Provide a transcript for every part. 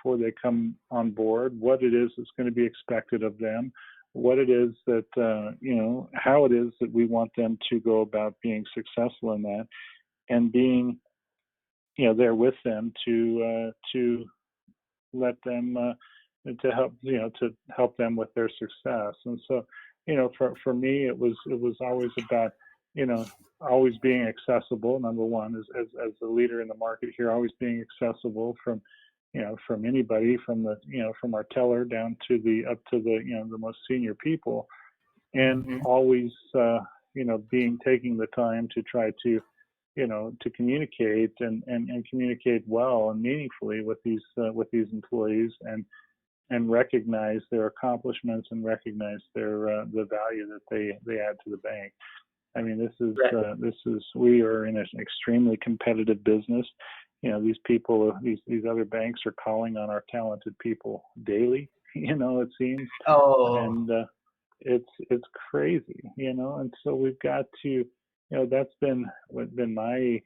before they come on board, what it is that's going to be expected of them, what it is that, how it is that we want them to go about being successful in that, and being, there with them to let them, to help them with their success. And so, for me, it was always about, always being accessible. Number one, as a leader in the market here, always being accessible from anybody, from our teller down to up to the most senior people, and Mhm. always, taking the time to try to, to communicate and communicate well and meaningfully with these employees, and recognize their accomplishments and recognize their the value that they add to the bank. I mean, we are in an extremely competitive business. These people, these other banks are calling on our talented people daily, it seems. Oh, And it's crazy, and so we've got to, that's been my,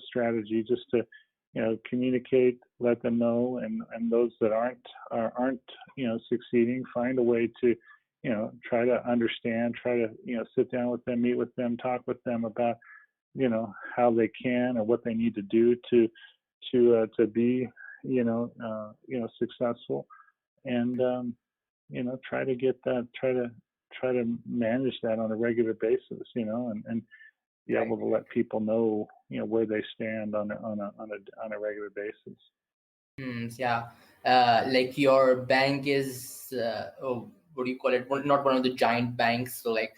strategy, just to, communicate, let them know, and those that aren't, succeeding, find a way to, try to understand, try to, sit down with them, meet with them, talk with them about, how they can or what they need to do to be, successful, and try to get that, try to manage that on a regular basis, and be right. able to let people know, where they stand on a regular basis. Yeah. Like your bank is, what do you call it? Not one of the giant banks. So like,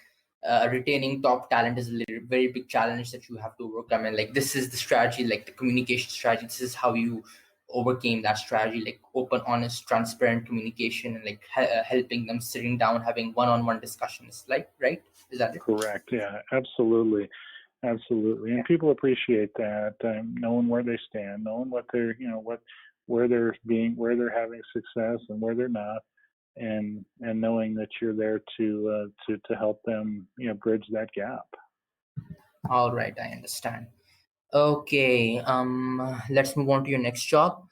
retaining top talent is a very big challenge that you have to overcome. And like, this is the strategy, like the communication strategy. This is how you overcame that strategy, like open, honest, transparent communication, and like helping them, sitting down, having one-on-one discussions. Like, right? Is that it? Correct. Yeah, absolutely. Absolutely. And people appreciate that, knowing where they stand, knowing what they're, where they're having success and where they're not, and knowing that you're there to help them, bridge that gap. All right, I understand. Okay, let's move on to your next job.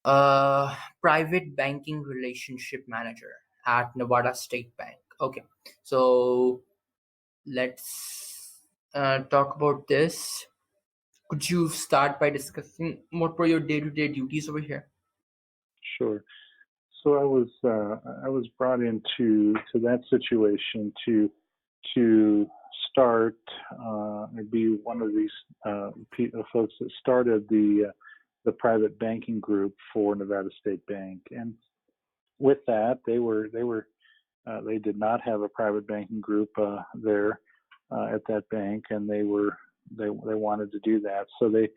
Private banking relationship manager at Nevada State Bank. Okay, so let's talk about this. Could you start by discussing what were your day-to-day duties over here? Sure. So I was brought into that situation to start, and be one of these folks that started the private banking group for Nevada State Bank. And with that, they did not have a private banking group there at that bank, and they wanted to do that. So they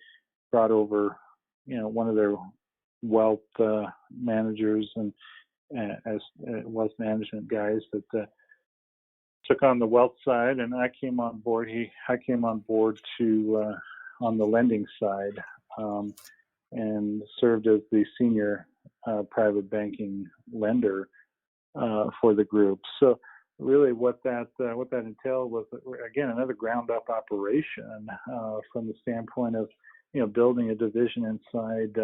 brought over, one of their wealth managers and as wealth management guys that took on the wealth side, and I came on board. I came on board to on the lending side, and served as the senior private banking lender for the group. So really, what that entailed was, again, another ground up operation from the standpoint of, building a division inside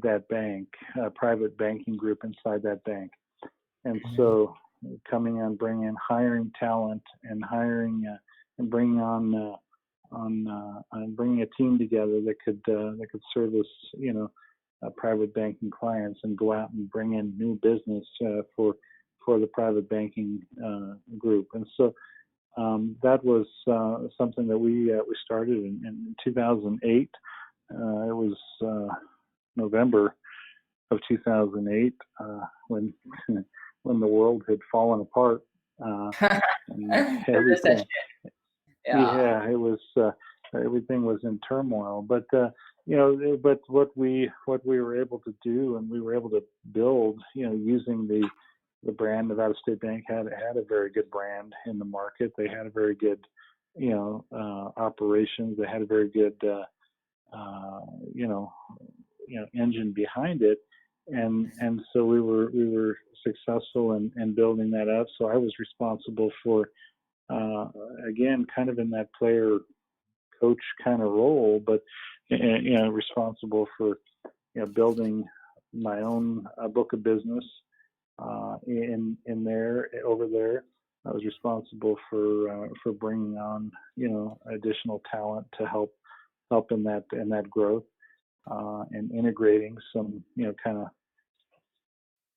that bank, a private banking group inside that bank. And so coming on, hiring talent, and hiring and bringing on bringing a team together that could service, private banking clients, and go out and bring in new business for the private banking group. And so that was something that we started in 2008. It was November of 2008 when when the world had fallen apart, and everything. Yeah. Yeah, it was everything was in turmoil. But but what we were able to do, and we were able to build, using the brand. Nevada State Bank had a very good brand in the market. They had a very good, operations. They had a very good, engine behind it, and so we were successful in building that up. So I was responsible for, again, kind of in that player coach kind of role, but responsible for building my own book of business in there over there. I was responsible for bringing on additional talent to help in that growth, and integrating some kind of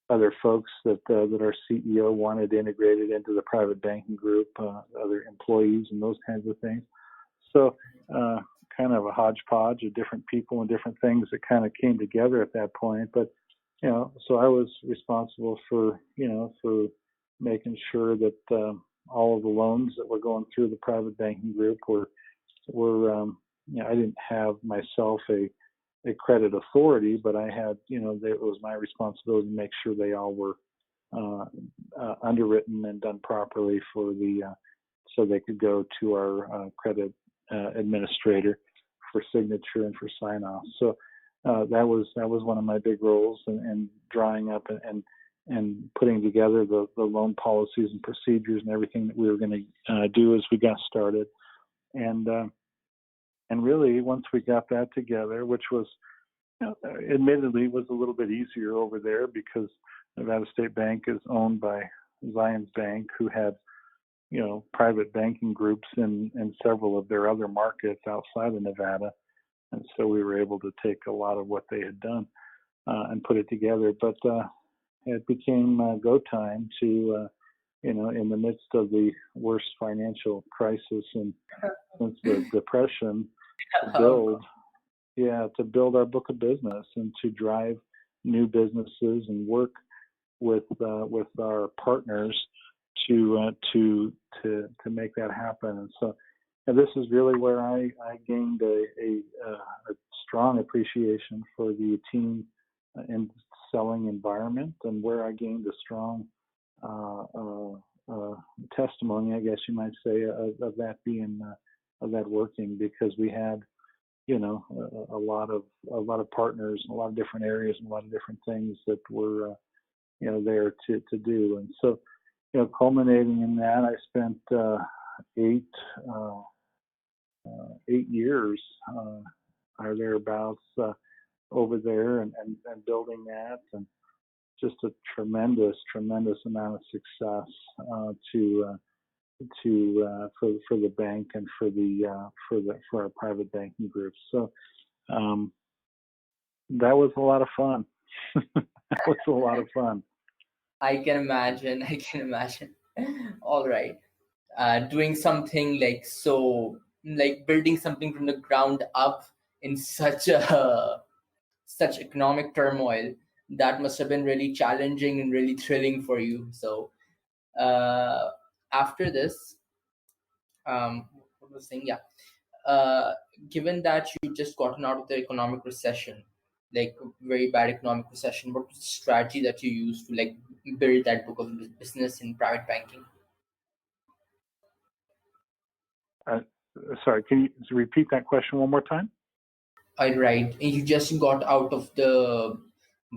other folks that our CEO wanted integrated into the private banking group, other employees and those kinds of things. So kind of a hodgepodge of different people and different things that kind of came together at that point. But so I was responsible for making sure that all of the loans that were going through the private banking group were I didn't have myself a credit authority, but I had, it was my responsibility to make sure they all were underwritten and done properly so they could go to our credit administrator for signature and for sign off. So that was one of my big roles, and drawing up and putting together the loan policies and procedures and everything that we were going to do as we got started. And really, once we got that together, which was, admittedly, was a little bit easier over there because Nevada State Bank is owned by Zions Bank, who had, private banking groups in several of their other markets outside of Nevada. And so we were able to take a lot of what they had done and put it together. But it became go time to, in the midst of the worst financial crisis since the Depression, to build our book of business and to drive new businesses and work with our partners to make that happen. And so this is really where I gained a strong appreciation for the team and selling environment, and where I gained a strong testimony, I guess you might say, of that being of that working, because we had a lot of partners in a lot of different areas and a lot of different things that were there to do. And so culminating in that, I spent 8 years or thereabouts over there and building that, and just a tremendous amount of success for the bank and for our private banking groups. So that was a lot of fun. That was a lot of fun. I can imagine. All right. Doing something like building something from the ground up in such economic turmoil, that must have been really challenging and really thrilling for you. So after this, what was I saying? Yeah. Given that you just gotten out of the economic recession, like very bad economic recession, what was the strategy that you used to like build that book of business in private banking? Sorry, can you repeat that question one more time? All right. You just got out of the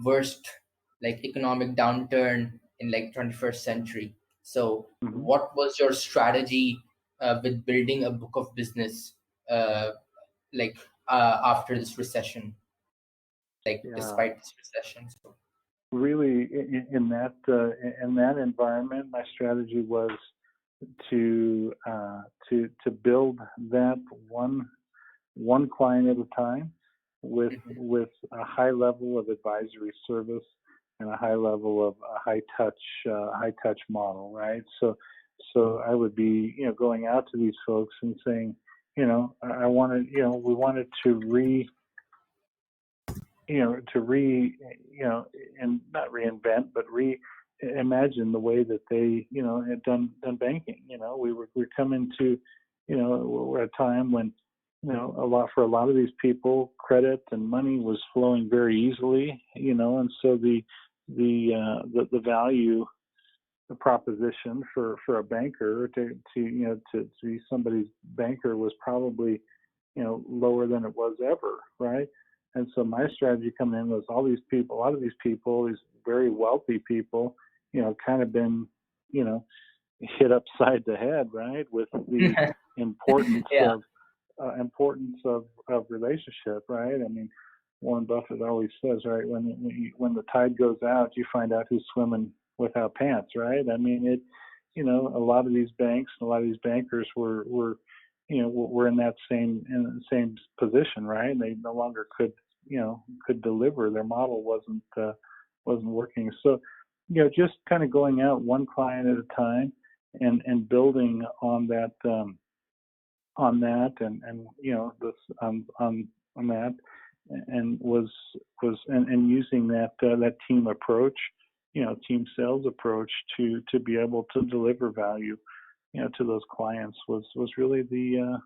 worst economic downturn in 21st century. So what was your strategy with building a book of business after this recession, despite this recession? So. Really, in that environment, my strategy was to build that one client at a time with a high level of advisory service and a high level of a high touch model, right? So I would be going out to these folks and saying, we wanted to and not reinvent, but reimagine the way that they had done banking. We're coming to we're at a time when for a lot of these people, credit and money was flowing very easily, and so the value, the proposition for a banker to be somebody's banker was probably lower than it was ever, right? And so my strategy coming in was a lot of these people, these very wealthy people, kind of been hit upside the head, right, with the importance of relationship, right? I mean, Warren Buffett always says, right? When the tide goes out, you find out who's swimming without pants, right? I mean, a lot of these banks, a lot of these bankers were in that same position, right? And they no longer could deliver. Their model wasn't working. So, just kind of going out one client at a time and building on that this on that, and using that team approach, team sales approach to be able to deliver value, to those clients was really the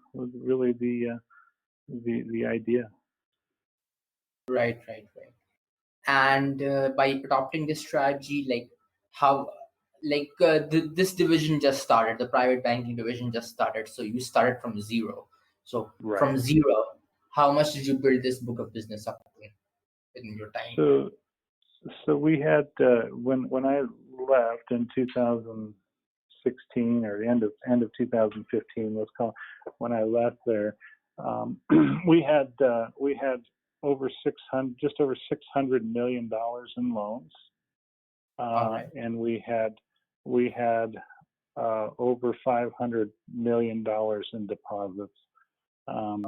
idea. Right. And by adopting this strategy, like how, this division just started, the private banking division just started. So you started from zero. So Right. from zero, how much did you build this book of business up in your time? So we had when I left in 2016, or the end of 2015, let's call it, when I left there, we had over just over $600 million in loans, Right. and we had over $500 million in deposits. And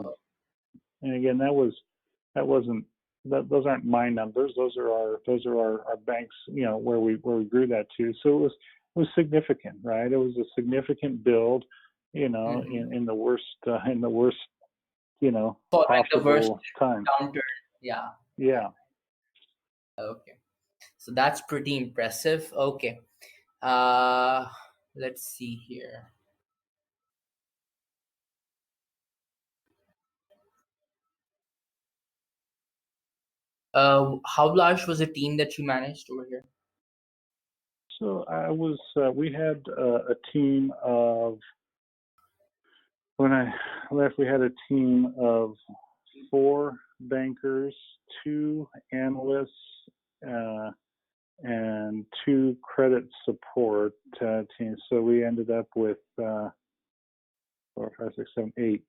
again, those aren't my numbers. Those are our banks, where we grew that to. So it was significant, right? It was a significant build, in the worst For possible the worst time. downturn. Yeah. Yeah. Okay. So that's pretty impressive. Okay. Let's see here. How large was the team that you managed over here? So we had a team of, when I left, we had a team of 4 bankers, 2 analysts, and 2 credit support teams. So we ended up with 4, 5, 6, 7, 8.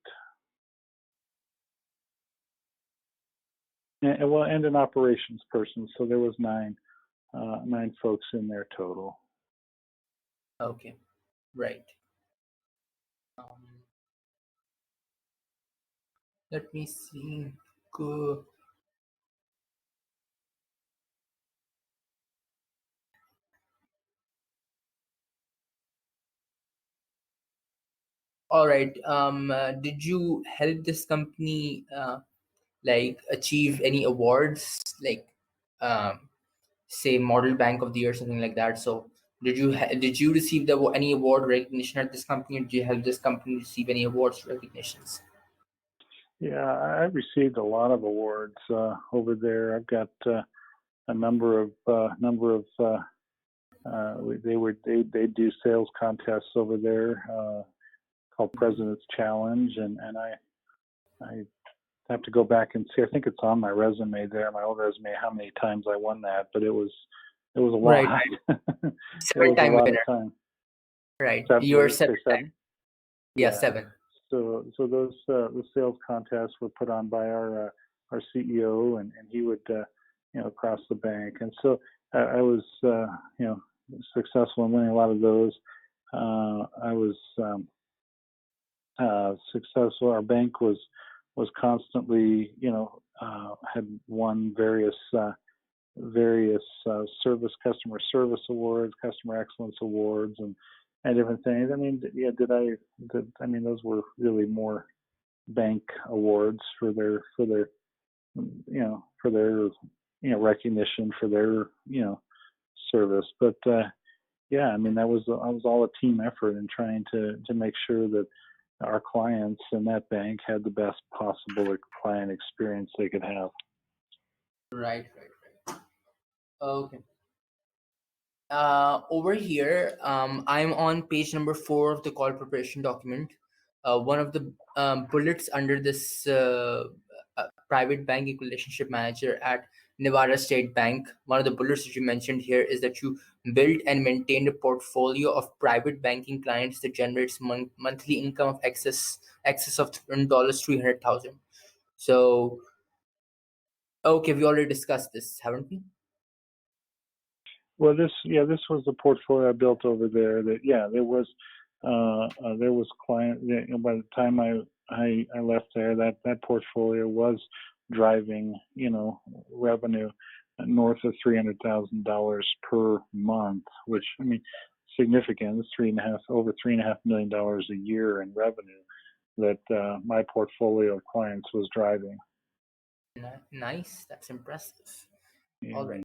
And an operations person. So there was 9 folks in there total. Okay, right. Let me see. Good. All right. Did you help this company achieve any awards, say Model Bank of the Year, something like that? So did you receive any award recognition at this company? Or did you help this company receive any awards recognitions? Yeah, I received a lot of awards over there. I've got a number of they do sales contests over there called President's Challenge, and I have to go back and see. I think it's on my resume there, my old resume, how many times I won that, but it was a lot. Right. Seven-time winner. Right. You're 7-time. Yeah, 7. So those the sales contests were put on by our CEO, and he would across the bank, and so I was successful in winning a lot of those. I was successful. Our bank was constantly had won various customer service awards, customer excellence awards, and different things. I mean, yeah, those were really more bank awards for their recognition for their service. But yeah, I mean, that was all a team effort in trying to make sure that our clients in that bank had the best possible client experience they could have. Right. Okay. Over here, I'm on page number 4 of the call preparation document. One of the bullets under this private banking relationship manager at Nevada State Bank, one of the bullets that you mentioned here is that you built and maintained a portfolio of private banking clients that generates monthly income of excess of $300,000. So Okay, we already discussed this, haven't we? Well, this was the portfolio I built over there. There was client. By the time I left there, that portfolio was driving revenue north of $300,000 per month, which I mean significant. It's over $3.5 million a year in revenue that my portfolio of clients was driving. Nice, that's impressive. Yeah. All right.